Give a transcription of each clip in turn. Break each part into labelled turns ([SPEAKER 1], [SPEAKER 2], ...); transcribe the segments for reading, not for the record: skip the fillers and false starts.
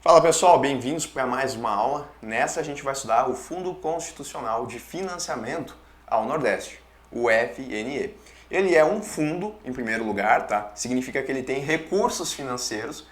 [SPEAKER 1] Fala pessoal, bem-vindos para mais uma aula. Nessa a gente vai estudar o Fundo Constitucional de Financiamento ao Nordeste, o FNE. Ele é um fundo, em primeiro lugar, tá? Significa que ele tem recursos financeiros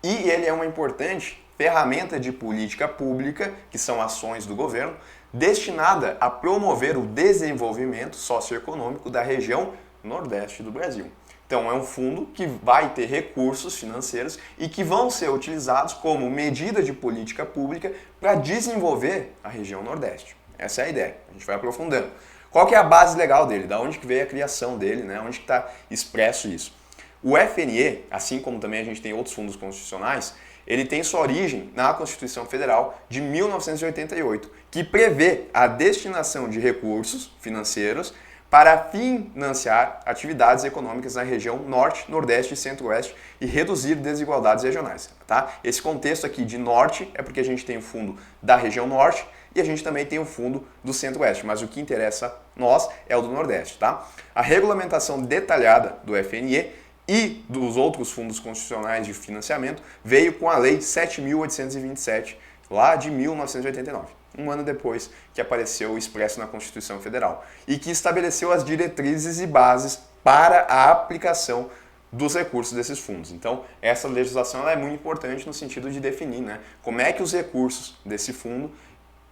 [SPEAKER 1] e ele é uma importante ferramenta de política pública, que são ações do governo, destinada a promover o desenvolvimento socioeconômico da região Nordeste do Brasil. Então é um fundo que vai ter recursos financeiros e que vão ser utilizados como medida de política pública para desenvolver a região Nordeste. Essa é a ideia, a gente vai aprofundando. Qual que é a base legal dele? Da onde que veio a criação dele, né? Onde está expresso isso? O FNE, assim como também a gente tem outros fundos constitucionais, ele tem sua origem na Constituição Federal de 1988, que prevê a destinação de recursos financeiros para financiar atividades econômicas na região Norte, Nordeste e Centro-Oeste e reduzir desigualdades regionais. Tá? Esse contexto aqui de Norte é porque a gente tem o fundo da região Norte e a gente também tem o fundo do Centro-Oeste, mas o que interessa a nós é o do Nordeste. Tá? A regulamentação detalhada do FNE e dos outros fundos constitucionais de financiamento veio com a Lei 7.827, lá de 1989. Um ano depois que apareceu expresso na Constituição Federal, e que estabeleceu as diretrizes e bases para a aplicação dos recursos desses fundos. Então, essa legislação ela é muito importante no sentido de definir, né, como é que os recursos desse fundo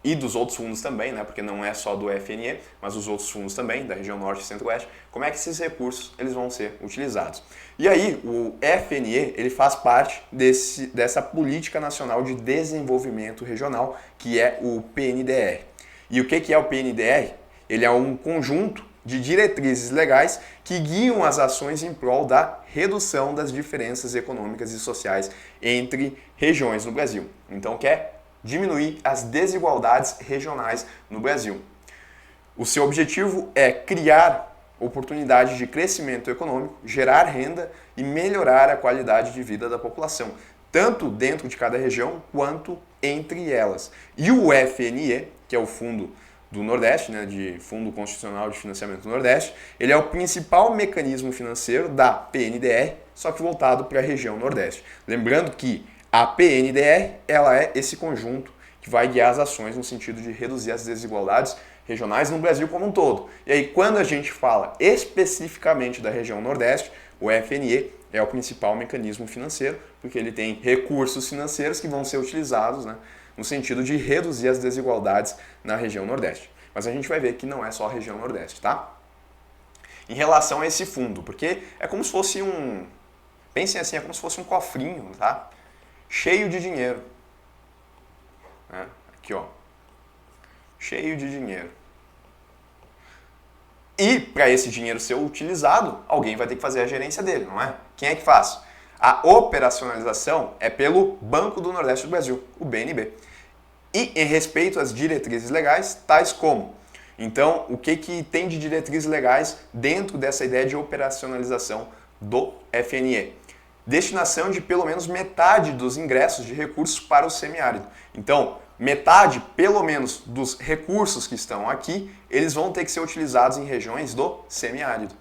[SPEAKER 1] e dos outros fundos também, né, porque não é só do FNE, mas os outros fundos também, da região Norte e Centro-Oeste, como é que esses recursos eles vão ser utilizados. E aí, o FNE ele faz parte dessa Política Nacional de Desenvolvimento Regional, que é o PNDR. E o que é o PNDR? Ele é um conjunto de diretrizes legais que guiam as ações em prol da redução das diferenças econômicas e sociais entre regiões no Brasil. Então, quer diminuir as desigualdades regionais no Brasil. O seu objetivo é criar oportunidades de crescimento econômico, gerar renda e melhorar a qualidade de vida da população, tanto dentro de cada região quanto entre elas. E o FNE, que é o Fundo do Nordeste, né, de Fundo Constitucional de Financiamento do Nordeste, ele é o principal mecanismo financeiro da PNDR, só que voltado para a região Nordeste. Lembrando que a PNDR ela é esse conjunto que vai guiar as ações no sentido de reduzir as desigualdades regionais no Brasil como um todo. E aí, quando a gente fala especificamente da região Nordeste, o FNE é o principal mecanismo financeiro, porque ele tem recursos financeiros que vão ser utilizados, né, no sentido de reduzir as desigualdades na região Nordeste. Mas a gente vai ver que não é só a região Nordeste, tá? Em relação a esse fundo, porque é como se fosse pensem assim, é como se fosse um cofrinho, tá? Cheio de dinheiro. Aqui, ó. Cheio de dinheiro. E para esse dinheiro ser utilizado, alguém vai ter que fazer a gerência dele, não é? Quem é que faz? A operacionalização é pelo Banco do Nordeste do Brasil, o BNB. E em respeito às diretrizes legais, tais como. Então, o que tem de diretrizes legais dentro dessa ideia de operacionalização do FNE? Destinação de pelo menos metade dos ingressos de recursos para o semiárido. Então, metade, pelo menos, dos recursos que estão aqui, eles vão ter que ser utilizados em regiões do semiárido.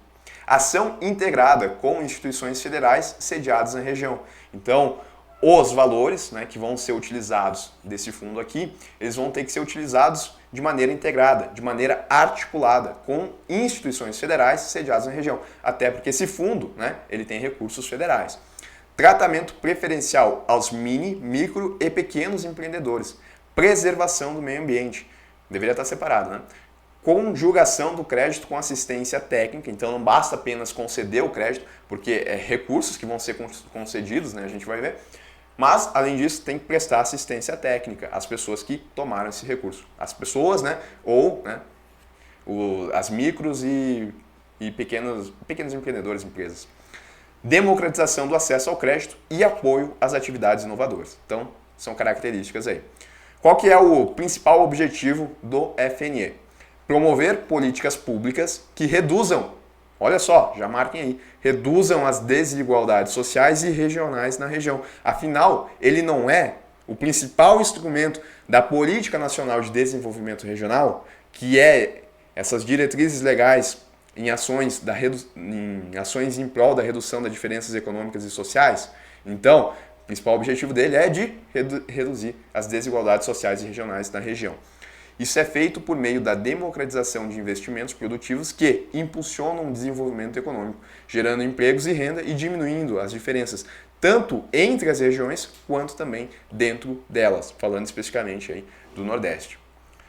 [SPEAKER 1] Ação integrada com instituições federais sediadas na região. Então, os valores, né, que vão ser utilizados desse fundo aqui, eles vão ter que ser utilizados de maneira integrada, de maneira articulada, com instituições federais sediadas na região. Até porque esse fundo, né, ele tem recursos federais. Tratamento preferencial aos mini, micro e pequenos empreendedores. Preservação do meio ambiente. Deveria estar separado, né? Conjugação do crédito com assistência técnica. Então não basta apenas conceder o crédito, porque é recursos que vão ser concedidos, né? A gente vai ver. Mas, além disso, tem que prestar assistência técnica às pessoas que tomaram esse recurso. As pessoas, né? Ou, né? As micros e pequenos empreendedores, empresas. Democratização do acesso ao crédito e apoio às atividades inovadoras. Então, são características aí. Qual que é o principal objetivo do FNE? Promover políticas públicas que reduzam, olha só, já marquem aí, reduzam as desigualdades sociais e regionais na região. Afinal, ele não é o principal instrumento da Política Nacional de Desenvolvimento Regional, que é essas diretrizes legais em ações em prol da redução das diferenças econômicas e sociais. Então, principal objetivo dele é de reduzir as desigualdades sociais e regionais na região. Isso é feito por meio da democratização de investimentos produtivos que impulsionam o desenvolvimento econômico, gerando empregos e renda e diminuindo as diferenças, tanto entre as regiões quanto também dentro delas, falando especificamente aí do Nordeste.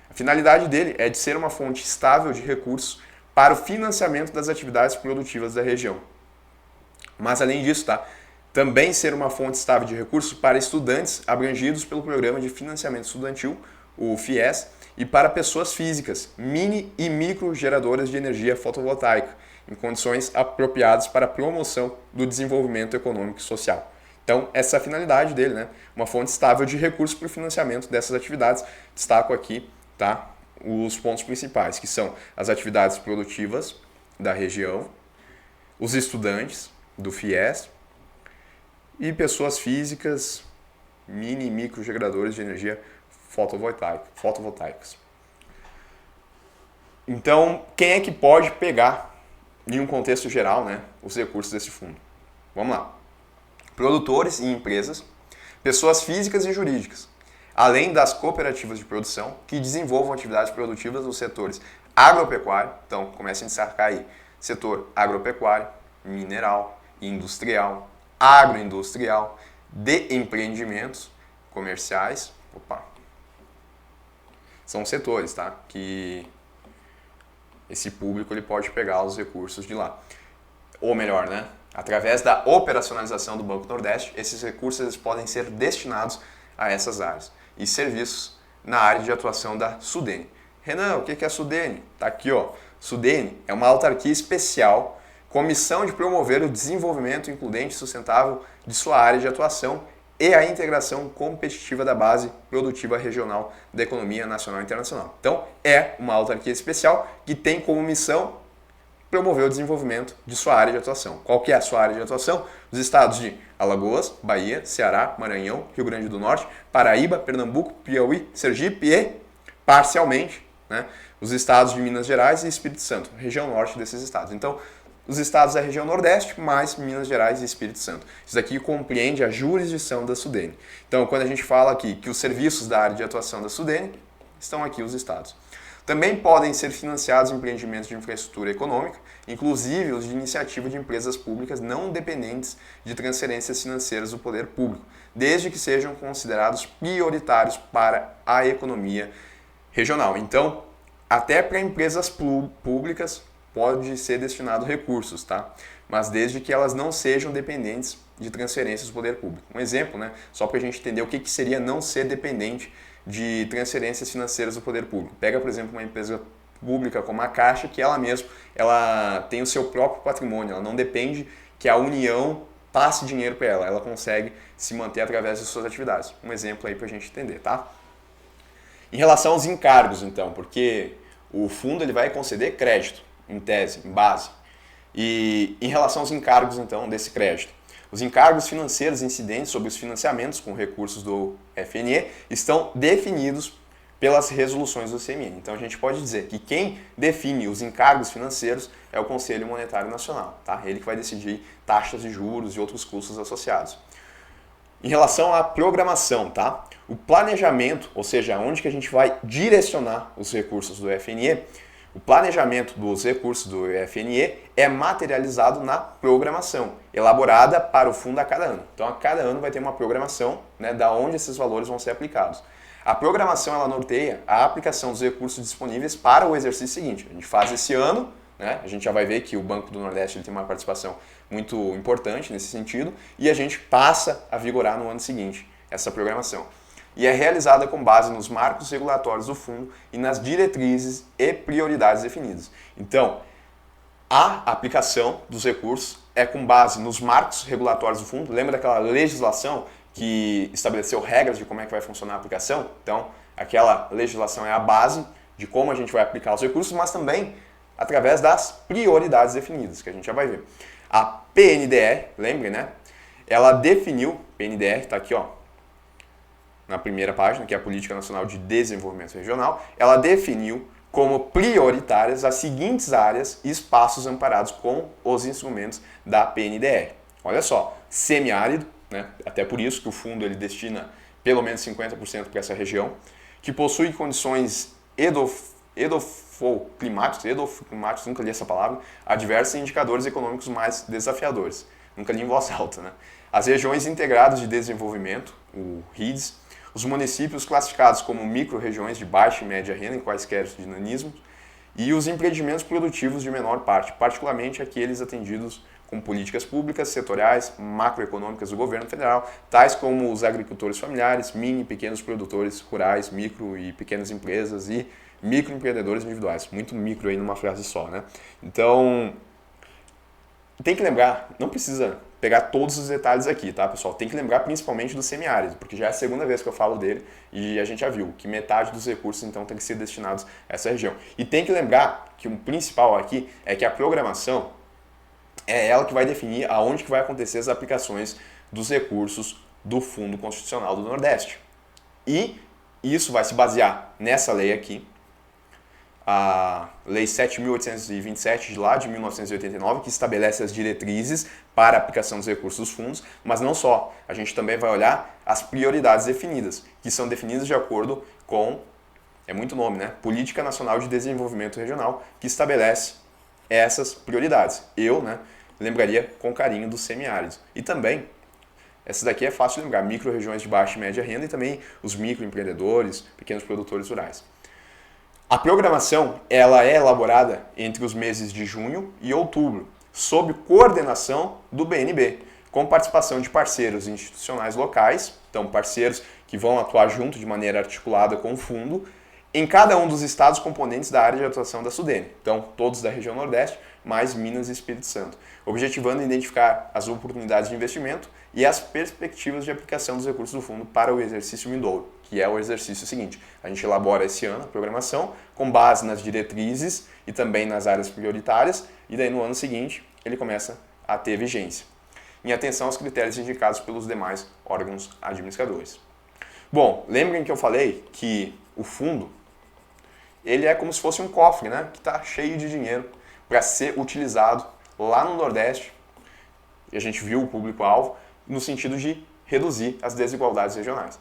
[SPEAKER 1] A finalidade dele é de ser uma fonte estável de recursos para o financiamento das atividades produtivas da região. Mas além disso, também ser uma fonte estável de recursos para estudantes abrangidos pelo Programa de Financiamento Estudantil, o FIES, e para pessoas físicas, mini e micro geradoras de energia fotovoltaica, em condições apropriadas para a promoção do desenvolvimento econômico e social. Então, essa é a finalidade dele, uma fonte estável de recursos para o financiamento dessas atividades. Destaco aqui os pontos principais, que são as atividades produtivas da região, os estudantes do FIES e físicas, mini e micro geradores de energia fotovoltaicas. Então, quem é que pode pegar, em um contexto geral, os recursos desse fundo? Vamos lá. Produtores e empresas, pessoas físicas e jurídicas, além das cooperativas de produção que desenvolvam atividades produtivas nos setores agropecuário, então comecem a destacar aí, setor agropecuário, mineral, industrial, agroindustrial, de empreendimentos comerciais, são setores, que esse público ele pode pegar os recursos de lá. Ou melhor, através da operacionalização do Banco Nordeste, esses recursos eles podem ser destinados a essas áreas e serviços na área de atuação da SUDENE. Renan, o que é a SUDENE? Está aqui, SUDENE é uma autarquia especial com missão de promover o desenvolvimento includente e sustentável de sua área de atuação e a integração competitiva da base produtiva regional da economia nacional e internacional. Então, é uma autarquia especial que tem como missão promover o desenvolvimento de sua área de atuação. Qual que é a sua área de atuação? Os estados de Alagoas, Bahia, Ceará, Maranhão, Rio Grande do Norte, Paraíba, Pernambuco, Piauí, Sergipe e, parcialmente, os estados de Minas Gerais e Espírito Santo, região norte desses estados. Então, os estados da região Nordeste, mais Minas Gerais e Espírito Santo. Isso aqui compreende a jurisdição da SUDENE. Então, quando a gente fala aqui que os serviços da área de atuação da SUDENE, estão aqui os estados. Também podem ser financiados empreendimentos de infraestrutura econômica, inclusive os de iniciativa de empresas públicas não dependentes de transferências financeiras do poder público, desde que sejam considerados prioritários para a economia regional. Então, até para empresas públicas pode ser destinado recursos, mas desde que elas não sejam dependentes de transferências do poder público. Um exemplo, só para a gente entender o que seria não ser dependente de transferências financeiras do poder público. Pega, por exemplo, uma empresa pública como a Caixa, que ela tem o seu próprio patrimônio, ela não depende que a União passe dinheiro para ela, ela consegue se manter através de suas atividades. Um exemplo aí para a gente entender, Em relação aos encargos, então, porque o fundo ele vai conceder crédito, em tese, em base. E em relação aos encargos, então, desse crédito, os encargos financeiros incidentes sobre os financiamentos com recursos do FNE estão definidos pelas resoluções do CMN. Então a gente pode dizer que quem define os encargos financeiros é o Conselho Monetário Nacional, Ele que vai decidir taxas de juros e outros custos associados. Em relação à programação, O planejamento, ou seja, onde que a gente vai direcionar os recursos do FNE, o planejamento dos recursos do FNE é materializado na programação, elaborada para o fundo a cada ano. Então, a cada ano vai ter uma programação, da onde esses valores vão ser aplicados. A programação, ela norteia a aplicação dos recursos disponíveis para o exercício seguinte. A gente faz esse ano, a gente já vai ver que o Banco do Nordeste ele tem uma participação muito importante nesse sentido, e a gente passa a vigorar no ano seguinte essa programação. E é realizada com base nos marcos regulatórios do fundo e nas diretrizes e prioridades definidas. Então, a aplicação dos recursos é com base nos marcos regulatórios do fundo. Lembra daquela legislação que estabeleceu regras de como é que vai funcionar a aplicação? Então, aquela legislação é a base de como a gente vai aplicar os recursos, mas também através das prioridades definidas, que a gente já vai ver. A PNDE, lembre, ela definiu, PNDE está aqui, na primeira página, que é a Política Nacional de Desenvolvimento Regional, ela definiu como prioritárias as seguintes áreas e espaços amparados com os instrumentos da PNDE. Olha só, semiárido, né? Até por isso que o fundo ele destina pelo menos 50% para essa região, que possui condições edofoclimáticos, nunca li essa palavra, a diversos indicadores econômicos mais desafiadores. Nunca li em voz alta, né? As regiões integradas de desenvolvimento, o RIDs, os municípios classificados como micro-regiões de baixa e média renda em quaisquer dinamismos, e os empreendimentos produtivos de menor parte, particularmente aqueles atendidos com políticas públicas, setoriais, macroeconômicas do governo federal, tais como os agricultores familiares, mini e pequenos produtores rurais, micro e pequenas empresas e microempreendedores individuais. Muito micro aí numa frase só, né? Então, tem que lembrar, não precisa pegar todos os detalhes aqui, tá, pessoal? Tem que lembrar principalmente do semiárido, porque já é a segunda vez que eu falo dele e a gente já viu que metade dos recursos, então, tem que ser destinados a essa região. E tem que lembrar que o principal aqui é que a programação é ela que vai definir aonde que vai acontecer as aplicações dos recursos do Fundo Constitucional do Nordeste. E isso vai se basear nessa lei aqui, a Lei 7.827, de lá de 1989, que estabelece as diretrizes para a aplicação dos recursos dos fundos, mas não só, a gente também vai olhar as prioridades definidas, que são definidas de acordo com, é muito nome, né? Política Nacional de Desenvolvimento Regional, que estabelece essas prioridades. Eu, né, lembraria com carinho dos semiáridos. E também, essa daqui é fácil de lembrar, micro-regiões de baixa e média renda e também os microempreendedores, pequenos produtores rurais. A programação ela é elaborada entre os meses de junho e outubro, sob coordenação do BNB, com participação de parceiros institucionais locais, então parceiros que vão atuar junto de maneira articulada com o fundo, em cada um dos estados componentes da área de atuação da SUDENE, então todos da região Nordeste, mais Minas e Espírito Santo, objetivando identificar as oportunidades de investimento e as perspectivas de aplicação dos recursos do fundo para o exercício vindouro, que é o exercício seguinte. A gente elabora esse ano a programação com base nas diretrizes e também nas áreas prioritárias, e daí no ano seguinte ele começa a ter vigência, em atenção aos critérios indicados pelos demais órgãos administradores. Bom, lembrem que eu falei que o fundo ele é como se fosse um cofre, né, que está cheio de dinheiro para ser utilizado lá no Nordeste, e a gente viu o público-alvo, no sentido de reduzir as desigualdades regionais.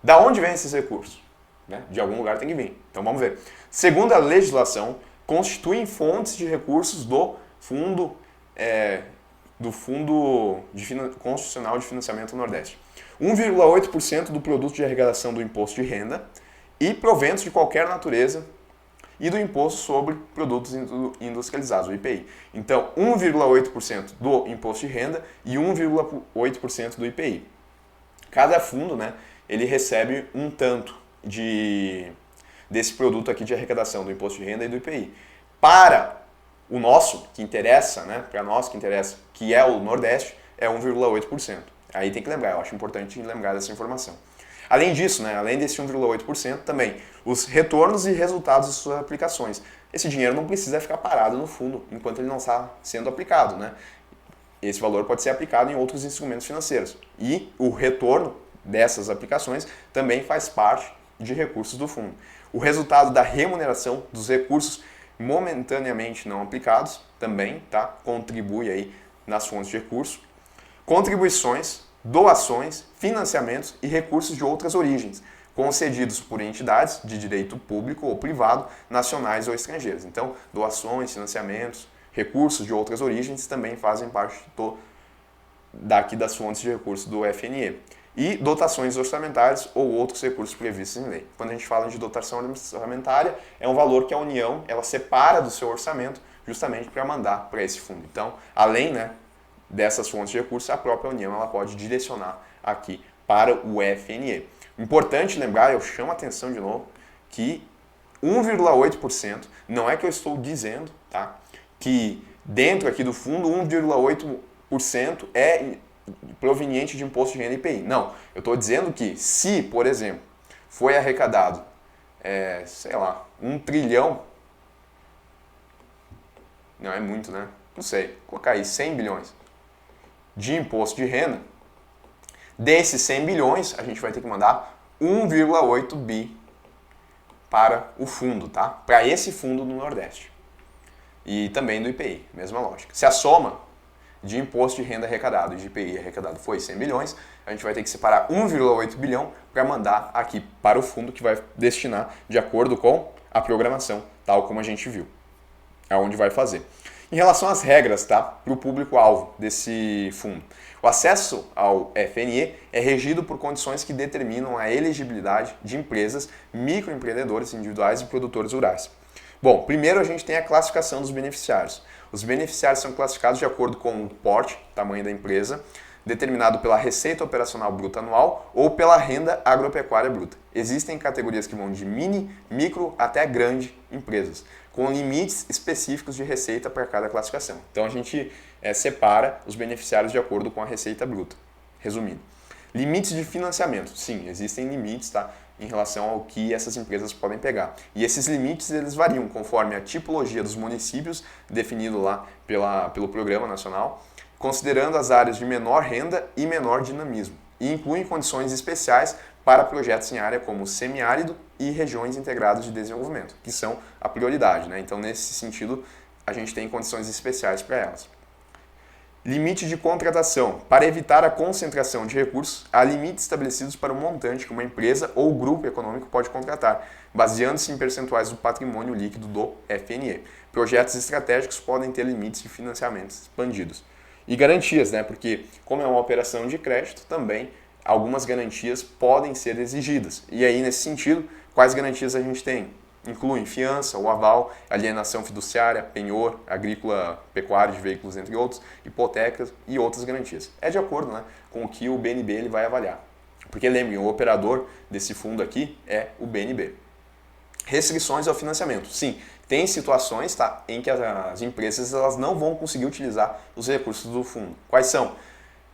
[SPEAKER 1] Da onde vêm esses recursos? Né? De algum lugar tem que vir. Então vamos ver. Segundo a legislação, constituem fontes de recursos do Fundo Constitucional de Financiamento do Nordeste. 1,8% do produto de arrecadação do imposto de renda e proventos de qualquer natureza e do imposto sobre produtos industrializados, o IPI. Então, 1,8% do imposto de renda e 1,8% do IPI. Cada fundo, né, ele recebe um tanto desse produto aqui de arrecadação do imposto de renda e do IPI. Para o nosso, que interessa, né, para nós que interessa, que é o Nordeste, é 1,8%. Aí tem que lembrar, eu acho importante lembrar dessa informação. Além disso, né, além desse 1,8%, também os retornos e resultados de suas aplicações. Esse dinheiro não precisa ficar parado no fundo enquanto ele não está sendo aplicado, né? Esse valor pode ser aplicado em outros instrumentos financeiros. E o retorno dessas aplicações também faz parte de recursos do fundo. O resultado da remuneração dos recursos momentaneamente não aplicados também, tá, contribui aí nas fontes de recurso. Contribuições, doações, financiamentos e recursos de outras origens, concedidos por entidades de direito público ou privado, nacionais ou estrangeiras. Então, doações, financiamentos, recursos de outras origens também fazem parte daqui das fontes de recursos do FNE. E dotações orçamentárias ou outros recursos previstos em lei. Quando a gente fala de dotação orçamentária, é um valor que a União ela separa do seu orçamento justamente para mandar para esse fundo. Então, além, né, dessas fontes de recursos, a própria União ela pode direcionar aqui para o FNE. Importante lembrar, eu chamo a atenção de novo, que 1,8% não é que eu estou dizendo, tá, que dentro aqui do fundo 1,8% é proveniente de imposto de renda e IPI. Não, eu estou dizendo que se, por exemplo, foi arrecadado, sei lá, 1 trilhão, não é muito, né? Não sei, vou colocar aí 100 bilhões de imposto de renda, desses 100 bilhões, a gente vai ter que mandar 1,8 bi para o fundo, tá? Para esse fundo do Nordeste. E também do IPI, mesma lógica. Se a soma de imposto de renda arrecadado, de IPI arrecadado foi 100 bilhões, a gente vai ter que separar 1,8 bilhão para mandar aqui para o fundo que vai destinar de acordo com a programação, tal como a gente viu, aonde vai fazer. Em relação às regras, tá, para o público-alvo desse fundo, o acesso ao FNE é regido por condições que determinam a elegibilidade de empresas, microempreendedores individuais e produtores rurais. Bom, primeiro a gente tem a classificação dos beneficiários. Os beneficiários são classificados de acordo com o porte, tamanho da empresa, determinado pela receita operacional bruta anual ou pela renda agropecuária bruta. Existem categorias que vão de mini, micro até grande empresas, com limites específicos de receita para cada classificação. Então a gente separa os beneficiários de acordo com a receita bruta. Resumindo, limites de financiamento. Sim, existem limites, tá, em relação ao que essas empresas podem pegar. E esses limites eles variam conforme a tipologia dos municípios, definido lá pelo Programa Nacional, considerando as áreas de menor renda e menor dinamismo, e incluem condições especiais para projetos em área como semiárido e regiões integradas de desenvolvimento, que são a prioridade, né? Então, nesse sentido, a gente tem condições especiais para elas. Limite de contratação. Para evitar a concentração de recursos, há limites estabelecidos para o montante que uma empresa ou grupo econômico pode contratar, baseando-se em percentuais do patrimônio líquido do FNE. Projetos estratégicos podem ter limites de financiamento expandidos. E garantias, né? Porque como é uma operação de crédito, também algumas garantias podem ser exigidas. E aí, nesse sentido, quais garantias a gente tem? Incluem fiança, o aval, alienação fiduciária, penhor, agrícola, pecuária de veículos, entre outros, hipotecas e outras garantias. É de acordo, né, com o que o BNB ele vai avaliar. Porque lembrem, o operador desse fundo aqui é o BNB. Restrições ao financiamento. Sim, tem situações, tá, em que as empresas elas não vão conseguir utilizar os recursos do fundo. Quais são?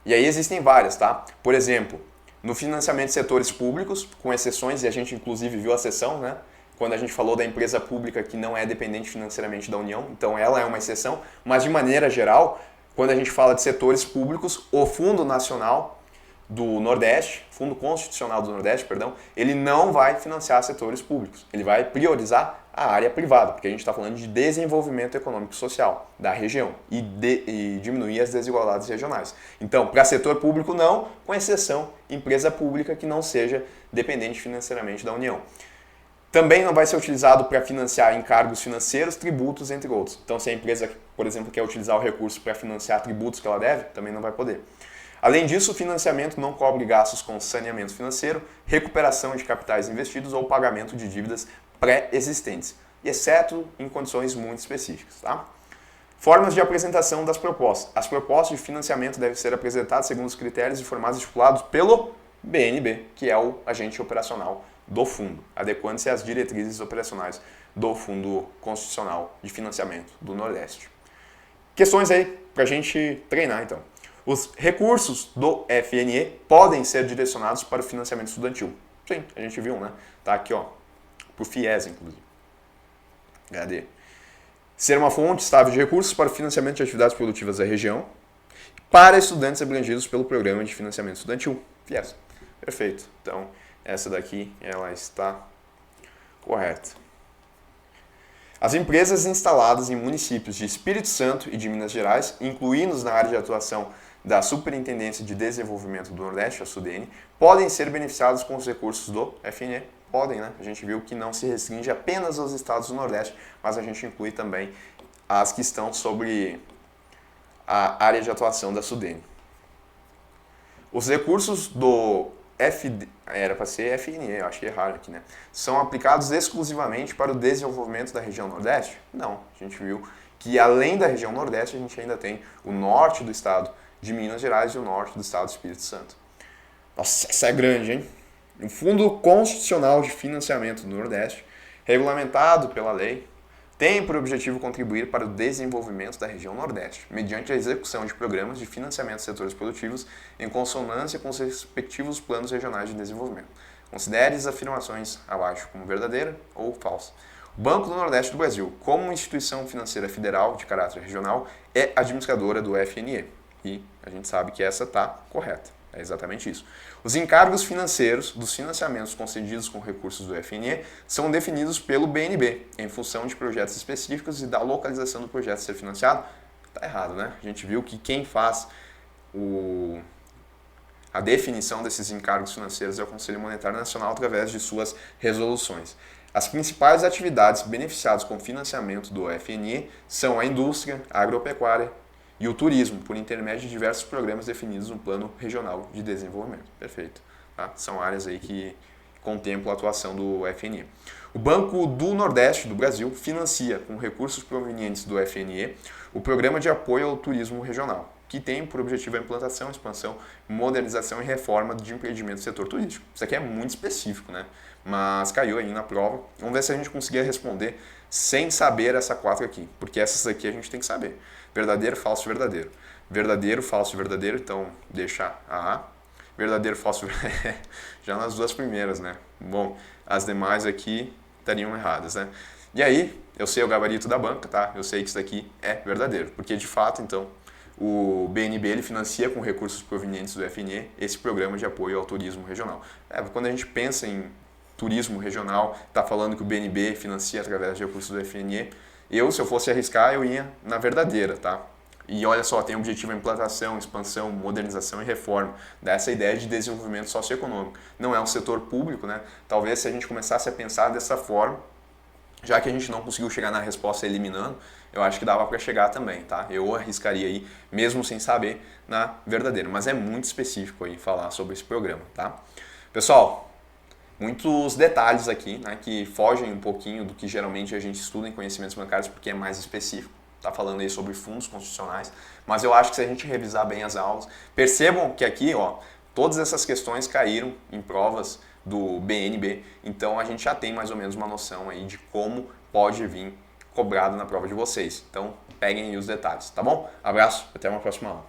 [SPEAKER 1] E aí existem várias, tá? Por exemplo, no financiamento de setores públicos, com exceções, e a gente inclusive viu a exceção, né? Quando a gente falou da empresa pública que não é dependente financeiramente da União, então ela é uma exceção, mas de maneira geral, quando a gente fala de setores públicos, o Fundo Nacional do Nordeste, Fundo Constitucional do Nordeste, perdão, ele não vai financiar setores públicos, ele vai priorizar a área privada, porque a gente está falando de desenvolvimento econômico e social da região e diminuir as desigualdades regionais. Então, para setor público não, com exceção empresa pública que não seja dependente financeiramente da União. Também não vai ser utilizado para financiar encargos financeiros, tributos, entre outros. Então, se a empresa, por exemplo, quer utilizar o recurso para financiar tributos que ela deve, também não vai poder. Além disso, o financiamento não cobre gastos com saneamento financeiro, recuperação de capitais investidos ou pagamento de dívidas pré-existentes, exceto em condições muito específicas. Tá? Formas de apresentação das propostas. As propostas de financiamento devem ser apresentadas segundo os critérios e formatos estipulados pelo BNB, que é o agente operacional do fundo, adequando-se às diretrizes operacionais do Fundo Constitucional de Financiamento do Nordeste. Questões aí para a gente treinar, então. Os recursos do FNE podem ser direcionados para o financiamento estudantil. Sim, a gente viu, né? Tá aqui, ó, para o FIES, inclusive. Cadê? Ser uma fonte estável de recursos para o financiamento de atividades produtivas da região para estudantes abrangidos pelo Programa de Financiamento Estudantil, FIES. Perfeito. Então, essa daqui, ela está correta. As empresas instaladas em municípios de Espírito Santo e de Minas Gerais, incluídos na área de atuação da Superintendência de Desenvolvimento do Nordeste, a SUDENE, podem ser beneficiadas com os recursos do FNE. Podem, né? A gente viu que não se restringe apenas aos estados do Nordeste, mas a gente inclui também as que estão sobre a área de atuação da SUDENE. Os recursos do era para ser FNE, eu acho que erraram aqui, né? São aplicados exclusivamente para o desenvolvimento da região Nordeste? Não, a gente viu que além da região Nordeste, a gente ainda tem o norte do estado de Minas Gerais e o norte do estado do Espírito Santo. Nossa, essa é grande, hein? O Fundo Constitucional de Financiamento do Nordeste, regulamentado pela lei, tem por objetivo contribuir para o desenvolvimento da região Nordeste, mediante a execução de programas de financiamento de setores produtivos em consonância com os respectivos planos regionais de desenvolvimento. Considere as afirmações abaixo como verdadeira ou falsa. O Banco do Nordeste do Brasil, como instituição financeira federal de caráter regional, é administradora do FNE. E a gente sabe que essa está correta. É exatamente isso. Os encargos financeiros dos financiamentos concedidos com recursos do FNE são definidos pelo BNB, em função de projetos específicos e da localização do projeto a ser financiado, Tá errado, né? A gente viu que quem faz a definição desses encargos financeiros é o Conselho Monetário Nacional através de suas resoluções. As principais atividades beneficiadas com financiamento do FNE são a indústria, a agropecuária e o turismo, por intermédio de diversos programas definidos no Plano Regional de Desenvolvimento. Perfeito. Tá? São áreas aí que contemplam a atuação do FNE. O Banco do Nordeste do Brasil financia, com recursos provenientes do FNE, o Programa de Apoio ao Turismo Regional, que tem por objetivo a implantação, expansão, modernização e reforma de empreendimentos do setor turístico. Isso aqui é muito específico, né? Mas caiu aí na prova. Vamos ver se a gente conseguir responder sem saber essa 4 aqui, porque essas aqui a gente tem que saber. Verdadeiro, falso, verdadeiro. Verdadeiro, falso, verdadeiro, então deixa a. Verdadeiro, falso, verdadeiro. Já nas duas primeiras, né? Bom, as demais aqui estariam erradas, né? E aí, eu sei o gabarito da banca, tá? Eu sei que isso daqui é verdadeiro, porque de fato, então, o BNB ele financia com recursos provenientes do FNE esse programa de apoio ao turismo regional. Quando a gente pensa em turismo regional, está falando que o BNB financia através de recursos do FNE, se eu fosse arriscar, eu ia na verdadeira, tá? E olha só, tem o objetivo de implantação, expansão, modernização e reforma dessa ideia de desenvolvimento socioeconômico. Não é um setor público, né? Talvez se a gente começasse a pensar dessa forma, já que a gente não conseguiu chegar na resposta eliminando, eu acho que dava para chegar também, tá? Eu arriscaria aí, mesmo sem saber, na verdadeira. Mas é muito específico aí falar sobre esse programa, tá? Pessoal, muitos detalhes aqui, né, que fogem um pouquinho do que geralmente a gente estuda em conhecimentos bancários, porque é mais específico. Tá falando aí sobre fundos constitucionais, mas eu acho que se a gente revisar bem as aulas, percebam que aqui, ó, todas essas questões caíram em provas do BNB, então a gente já tem mais ou menos uma noção aí de como pode vir cobrado na prova de vocês. Então, peguem aí os detalhes, tá bom? Abraço, até uma próxima aula.